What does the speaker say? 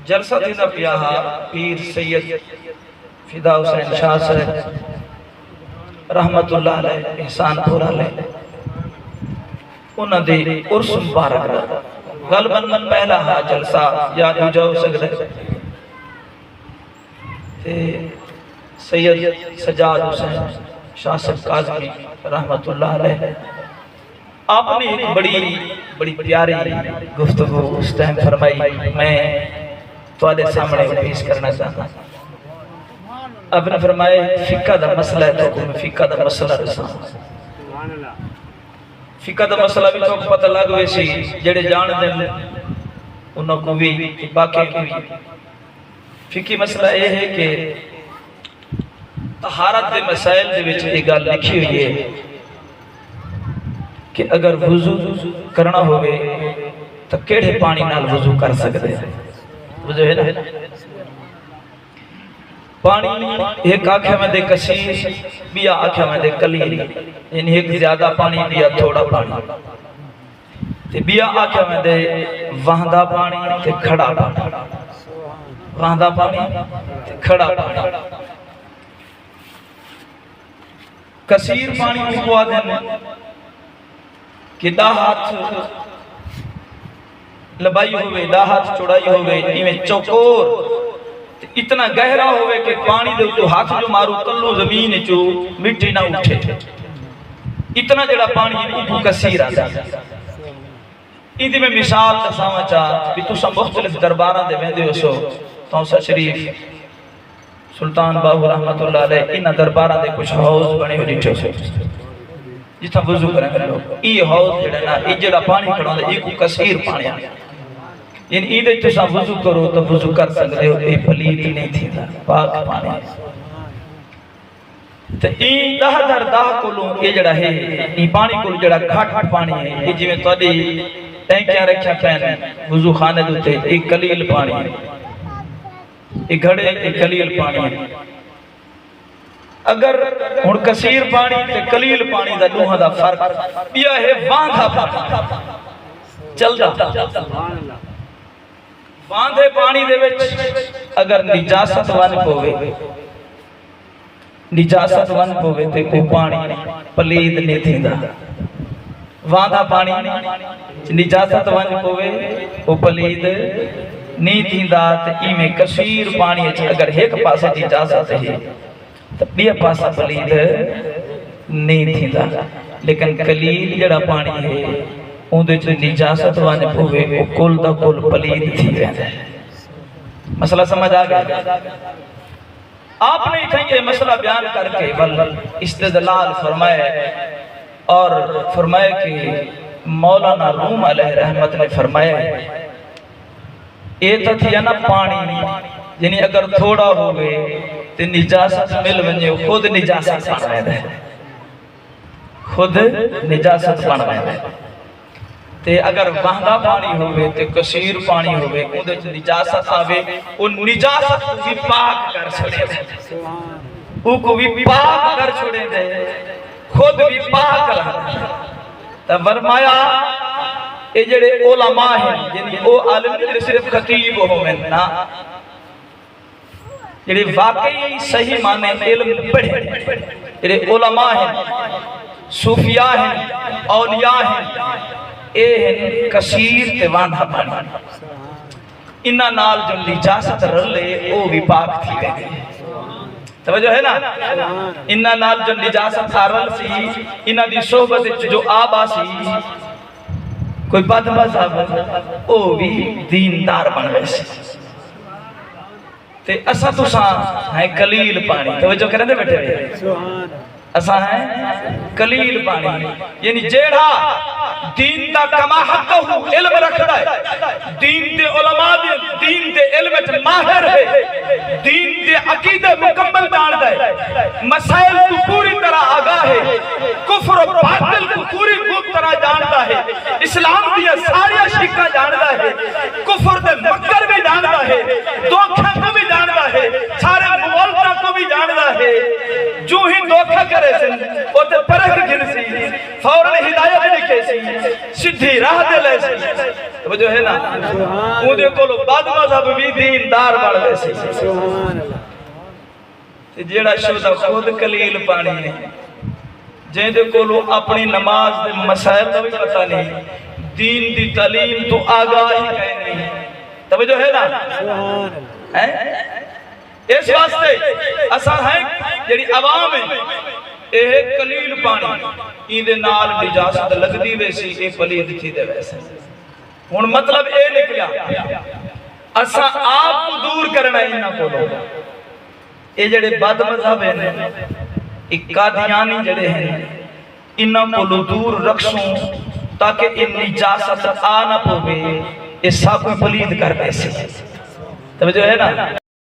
جلسہ دینا پیا پیر سید فدا حسین شاہ صاحب رحمت اللہ علیہ احسان پورا علیہ انہاں دے عرس مبارک غالباً من پہلا جلسہ یاد ہو جاؤ سکتے سید سجاد حسین شاہ صاحب کاظمی رحمت اللہ علیہ آپ نے ایک بڑی پیاری گفتگو اس ٹائم فرمائی، میں تواڈے سامنے پیش کرنا چاہتا ہوں۔ آپ نے فرمائے فقہ دا مسئلہ ہے تو میں فقہ دا مسئلہ رساں، فقہ دا مسئلہ بھی تو پتہ لگ ویسی جڑے جان دیں انہوں کو بھی باقی کو بھی۔ فقہی مسئلہ یہ ہے کہ طہارت دے مسائل دے وچ ایک گل لکھی ہوئی ہے کہ اگر وضو کرنا ہوئے تو کیڑے پانی نال وضو کر سکتے ہیں، وضو ہے نا پانی ایک آنکھیں میں دے کثیر بیا آنکھیں میں دے قلیل، یعنی ایک زیادہ پانی بیا تھوڑا پانی، بیا آنکھیں میں دے وہندہ پانی تے کھڑا پانی، وہندہ پانی تے کھڑا پانی۔ کثیر پانی کو آدھیں کہ دا ہاتھ لبائی ہوئے، دا ہاتھ چوڑائی ہوئے، ایمیں چوکور اتنا گہرا ہوئے کہ پانی دے تو ہاتھ جو مارو تلو زمین جو مٹی نہ اٹھے، اتنا جڑا پانی کو کثیر آتا ہے۔ ایدی میں مثال تساوہ چاہ کہ تو سا مختلف دربارہ دے میں دے سو توسا شریف سلطان باہو رحمت اللہ علیہ انہ دربارہ دے کچھ حوض بنے ہوئی ڈیٹھے سے جتا وضو کریں گے لوگ، ای حوض جڑے نا ای جڑا پانی کھڑا دے ای کو کثیر پانی آیا، یعنی ای دے تسا وضو کرو تو وضو کر سکتے ہو، ای پلید نہیں تھی دا پاک پانی تو ای دہ در دہ کلوں یہ جڑا ہے ای پانی کل جڑا گھٹ پانی ہے، ای جی میں تو دی ٹینکیاں رکھیا پہنے وضو خانے دوتے ای قلیل پانی ہے، ای گھڑے ای قلیل پانی ہے۔ اگر ہن کثیر پانی تے قلیل پانی دا دوہاں دا فرق یہ ہے واندھا پانی چل دا واندھے پانی دے وچ اگر نجاست ون پوے تے کو پانی پلید نہیں تھیندا، واندھا پانی نجاست ون پوے وہ پلید نہیں تھیندا تے ایمیں کثیر پانی اگر ایک پاسے نجاست ہے تو بیا پاسا پلید نہیں تھیندا، لیکن قلیل جڑا پانی ہے اندھے جو نجاست وانے پوے وہ کل دا کل پلید تھی ویندے۔ مسئلہ سمجھ آگیا؟ آپ نے یہ مسئلہ بیان کر کے استدلال فرمائے اور فرمائے کہ مولانا روم علیہ رحمت نے فرمایا یہ تو تھی نا پانی یعنی اگر تھوڑا ہوئے تو نجاست مل ونجے خود نجاست بن ویندے، خود نجاست بن ویندے۔ تے اگر وہندہ پانی ہوئے تے کثیر پانی ہوئے اندھے جو نجاست آوے وہ نجاست کو بھی پاک کر چھوڑے دے، وہ کو بھی پاک کر چھوڑے دے، خود بھی پاک رہا دے۔ تو فرمایا یہ جڑے علماء ہیں یعنی وہ عالم جڑے صرف خطیب ہوئے نا جڑے واقعی صحیح معنی علم پڑھے جڑے علماء ہیں صوفیاء ہیں اولیاء ہیں اے ہیں کثیر تے واندھا پانی، انہاں نال جو نجاست رلے او بھی پاک تھی گئے، توجہ ہے نا؟ انہاں نال جو نجاست رل سی انہاں دی صحبت جو آبا سی کوئی بد مذہب او بھی دیندار بن گئے سی تے اسا تو ساں ہیں قلیل پانی، توجہ کریں دے بیٹھے رہے اسا ہیں قلیل پانی یعنی جیڑا دین دا کما حق ہو علم رکھڑا ہے، دین دے علماء دے دین دے علم ماہر ہے، دین دے عقیدہ مکمل جانتا ہے، مسائل کو پوری طرح آگاہ ہے، کفر و باطل کو پوری خوب طرح جانتا ہے، اسلام دیا ساری شکا جانتا ہے، کفر دے مکر بھی جانتا ہے، دھوکہ کو بھی جانتا ہے، سارے مغلطہ کو بھی جانتا ہے، جو ہی دھوکہ کرے سن وہ تے پرکھ گن سی فوراً ہدایت لکھے سی سدھی راہ دے لے سی توجہ ہے نا اون دے کولو بد مذہب بھی دیندار بڑھ گئے سی سبحان اللہ تے جیڑا شودا خود قلیل پانی ہے جے دے کولو اپنی نماز دے مسائل دا بھی پتہ نہیں دین دی تعلیم تو آگاہی کہیں نہیں توجہ ہے نا سبحان اللہ اس واسطے اساں ہیں جڑی عوام ہے اے قلیل پانی ایندے نال نجاست لگدی ویسی اے پلید تھی دے ویسے ہن مطلب اے نکلیا اساں آپ کو دور کرنا انہاں کولوں اے جڑے بد مذہب ہیں ایک قادیانی جڑے ہیں انہاں کولوں دور رکھسوں تاکہ ان نجاست آ نہ پوے اے سب پلید کر دے سی توجہ ہے نا